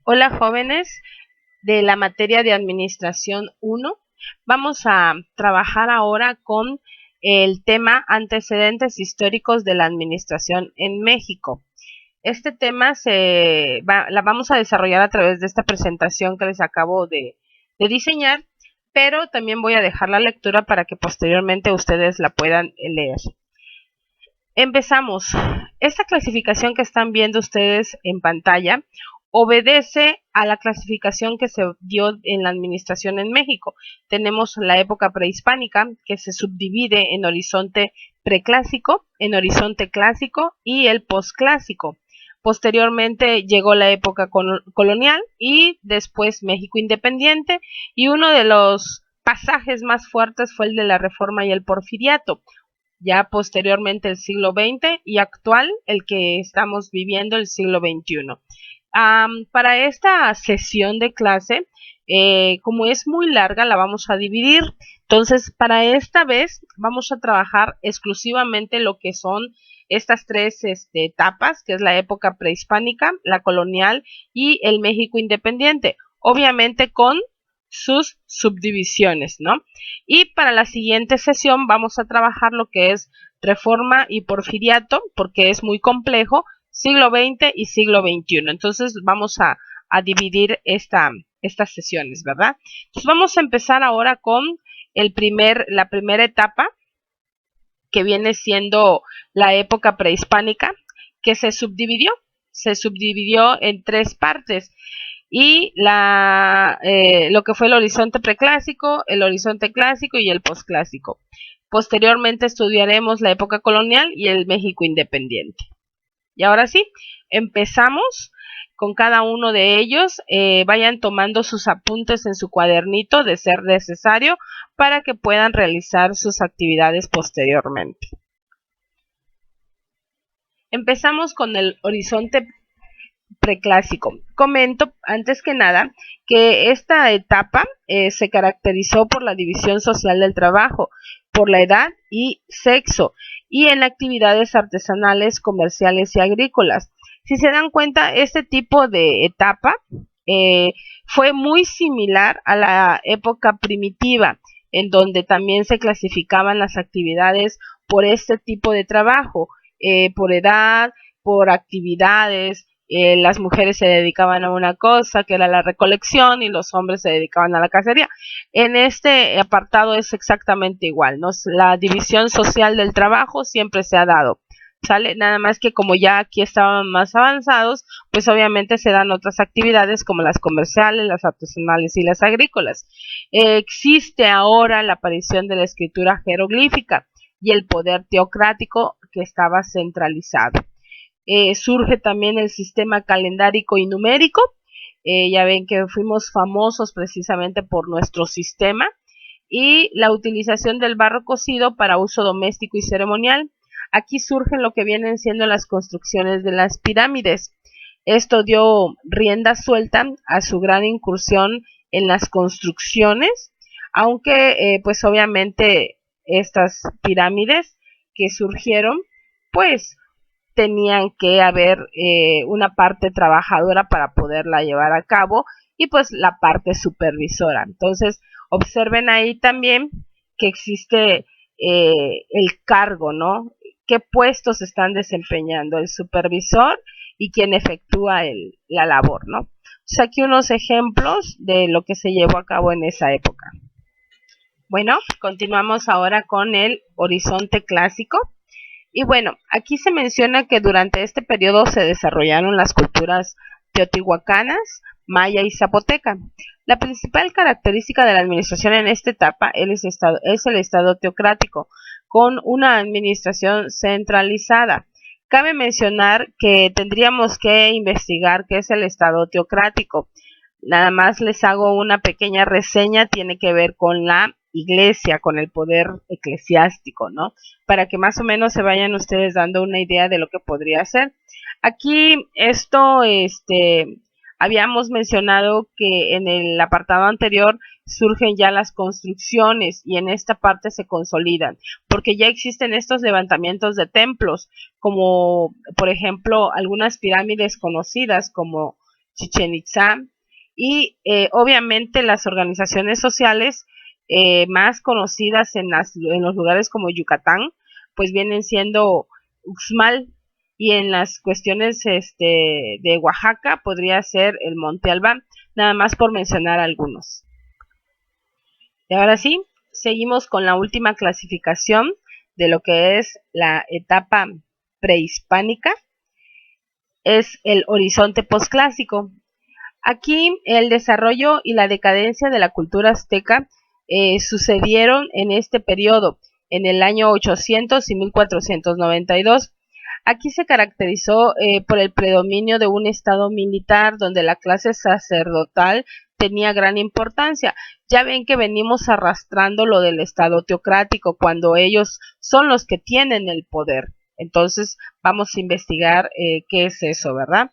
Hola jóvenes de la materia de Administración 1. Vamos a trabajar ahora con el tema antecedentes históricos de la administración en México. Este tema la vamos a desarrollar a través de esta presentación que les acabo de diseñar, pero también voy a dejar la lectura para que posteriormente ustedes la puedan leer. Empezamos. Esta clasificación que están viendo ustedes en pantalla obedece a la clasificación que se dio en la administración en México. Tenemos la época prehispánica, que se subdivide en horizonte preclásico, en horizonte clásico y el posclásico. Posteriormente llegó la época colonial y después México independiente, y uno de los pasajes más fuertes fue el de la Reforma y el Porfiriato. Ya posteriormente el siglo XX y actual el que estamos viviendo, el siglo XXI. Para esta sesión de clase, como es muy larga, la vamos a dividir. Entonces, para esta vez vamos a trabajar exclusivamente lo que son estas tres etapas, que es la época prehispánica, la colonial y el México independiente. Obviamente con sus subdivisiones, ¿no? Y para la siguiente sesión vamos a trabajar lo que es Reforma y Porfiriato, porque es muy complejo, siglo XX y siglo XXI. Entonces vamos a dividir estas sesiones, ¿verdad? Entonces vamos a empezar ahora con la primera etapa, que viene siendo la época prehispánica, que se subdividió en tres partes, y lo que fue el horizonte preclásico, el horizonte clásico y el posclásico. Posteriormente estudiaremos la época colonial y el México independiente. Y ahora sí, empezamos con cada uno de ellos. Vayan tomando sus apuntes en su cuadernito de ser necesario para que puedan realizar sus actividades posteriormente. Empezamos con el horizonte preclásico. Comento antes que nada que esta etapa se caracterizó por la división social del trabajo, por la edad y sexo, y en actividades artesanales, comerciales y agrícolas. Si se dan cuenta, este tipo de etapa eh, fue muy similar a la época primitiva, en donde también se clasificaban las actividades por este tipo de trabajo, por edad, por actividades. Las mujeres se dedicaban a una cosa, que era la recolección, y los hombres se dedicaban a la cacería. En este apartado es exactamente igual, ¿no? La división social del trabajo siempre se ha dado, ¿sale? Nada más que como ya aquí estaban más avanzados, pues obviamente se dan otras actividades como las comerciales, las artesanales y las agrícolas. Existe ahora la aparición de la escritura jeroglífica y el poder teocrático que estaba centralizado. Surge también el sistema calendárico y numérico. Ya ven que fuimos famosos precisamente por nuestro sistema, y la utilización del barro cocido para uso doméstico y ceremonial. Aquí surgen lo que vienen siendo las construcciones de las pirámides. Esto dio rienda suelta a su gran incursión en las construcciones, aunque pues obviamente estas pirámides que surgieron, pues tenían que haber una parte trabajadora para poderla llevar a cabo, y pues la parte supervisora. Entonces, observen ahí también que existe el cargo, ¿no? ¿Qué puestos están desempeñando el supervisor y quien efectúa la labor, ¿no? Entonces, aquí unos ejemplos de lo que se llevó a cabo en esa época. Bueno, continuamos ahora con el horizonte clásico. Y bueno, aquí se menciona que durante este periodo se desarrollaron las culturas teotihuacanas, maya y zapoteca. La principal característica de la administración en esta etapa es el estado teocrático, con una administración centralizada. Cabe mencionar que tendríamos que investigar qué es el estado teocrático. Nada más les hago una pequeña reseña, tiene que ver con la iglesia, con el poder eclesiástico, ¿no? Para que más o menos se vayan ustedes dando una idea de lo que podría ser. Aquí habíamos mencionado que en el apartado anterior surgen ya las construcciones, y en esta parte se consolidan, porque ya existen estos levantamientos de templos, como por ejemplo algunas pirámides conocidas como Chichén Itzá, y obviamente las organizaciones sociales más conocidas en los lugares como Yucatán, pues vienen siendo Uxmal, y en las cuestiones de Oaxaca podría ser el Monte Albán, nada más por mencionar algunos. Y ahora sí, seguimos con la última clasificación de lo que es la etapa prehispánica, es el horizonte posclásico. Aquí el desarrollo y la decadencia de la cultura azteca sucedieron en este periodo, en el año 800 y 1492. Aquí se caracterizó por el predominio de un estado militar donde la clase sacerdotal tenía gran importancia. Ya ven que venimos arrastrando lo del estado teocrático cuando ellos son los que tienen el poder. Entonces vamos a investigar qué es eso, ¿verdad?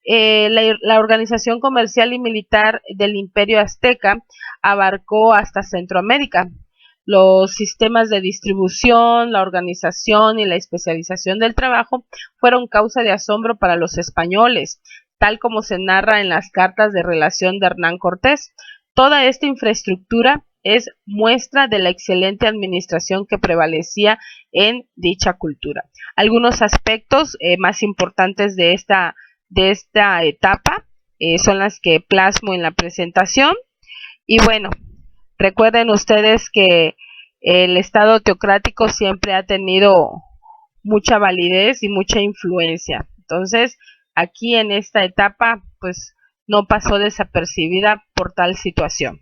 La organización comercial y militar del Imperio Azteca abarcó hasta Centroamérica. Los sistemas de distribución, la organización y la especialización del trabajo fueron causa de asombro para los españoles, tal como se narra en las cartas de relación de Hernán Cortés. Toda esta infraestructura es muestra de la excelente administración que prevalecía en dicha cultura. Algunos aspectos más importantes de esta etapa son las que plasmo en la presentación. Y bueno, recuerden ustedes que el Estado teocrático siempre ha tenido mucha validez y mucha influencia. Entonces, aquí en esta etapa, pues no pasó desapercibida por tal situación.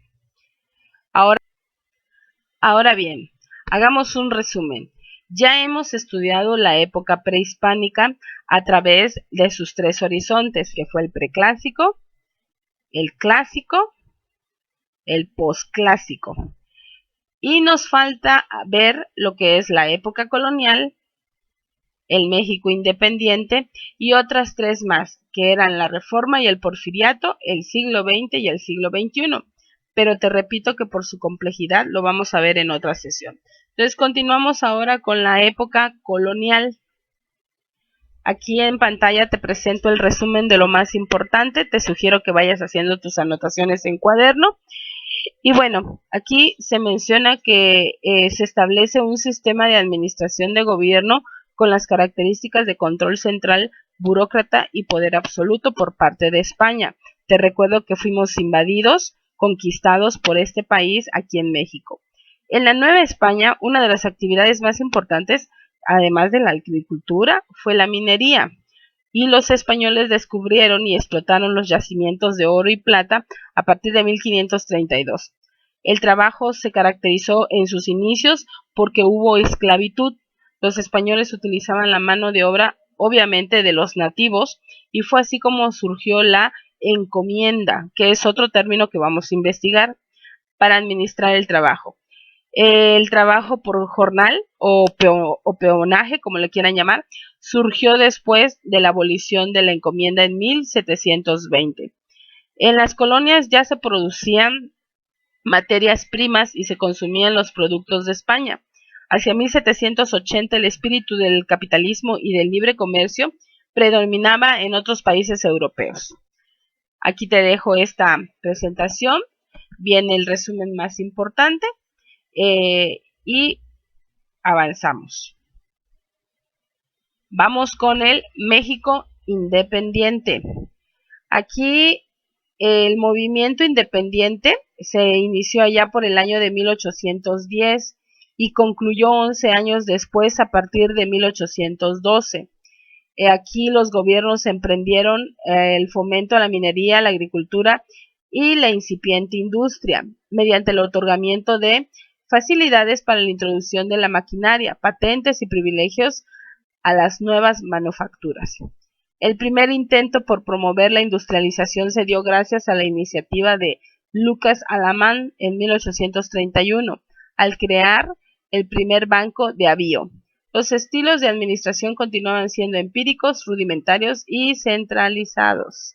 Ahora bien, hagamos un resumen. Ya hemos estudiado la época prehispánica a través de sus tres horizontes, que fue el preclásico, el clásico, el posclásico. Y nos falta ver lo que es la época colonial, el México independiente y otras tres más, que eran la Reforma y el Porfiriato, el siglo XX y el siglo XXI. Pero te repito que por su complejidad lo vamos a ver en otra sesión. Entonces continuamos ahora con la época colonial. Aquí en pantalla te presento el resumen de lo más importante. Te sugiero que vayas haciendo tus anotaciones en cuaderno. Y bueno, aquí se menciona que se establece un sistema de administración de gobierno con las características de control central, burócrata y poder absoluto por parte de España. Te recuerdo que fuimos invadidos, conquistados por este país aquí en México. En la Nueva España, una de las actividades más importantes, además de la agricultura, fue la minería. Y los españoles descubrieron y explotaron los yacimientos de oro y plata a partir de 1532. El trabajo se caracterizó en sus inicios porque hubo esclavitud. Los españoles utilizaban la mano de obra, obviamente, de los nativos, y fue así como surgió la encomienda, que es otro término que vamos a investigar, para administrar el trabajo. El trabajo por jornal o peonaje, como le quieran llamar, surgió después de la abolición de la encomienda en 1720. En las colonias ya se producían materias primas y se consumían los productos de España. Hacia 1780 el espíritu del capitalismo y del libre comercio predominaba en otros países europeos. Aquí te dejo esta presentación, viene el resumen más importante y avanzamos. Vamos con el México independiente. Aquí el movimiento independiente se inició allá por el año de 1810 y concluyó 11 años después a partir de 1812. Aquí los gobiernos emprendieron el fomento a la minería, la agricultura y la incipiente industria mediante el otorgamiento de facilidades para la introducción de la maquinaria, patentes y privilegios a las nuevas manufacturas. El primer intento por promover la industrialización se dio gracias a la iniciativa de Lucas Alamán en 1831, al crear el primer banco de avío. Los estilos de administración continuaban siendo empíricos, rudimentarios y centralizados.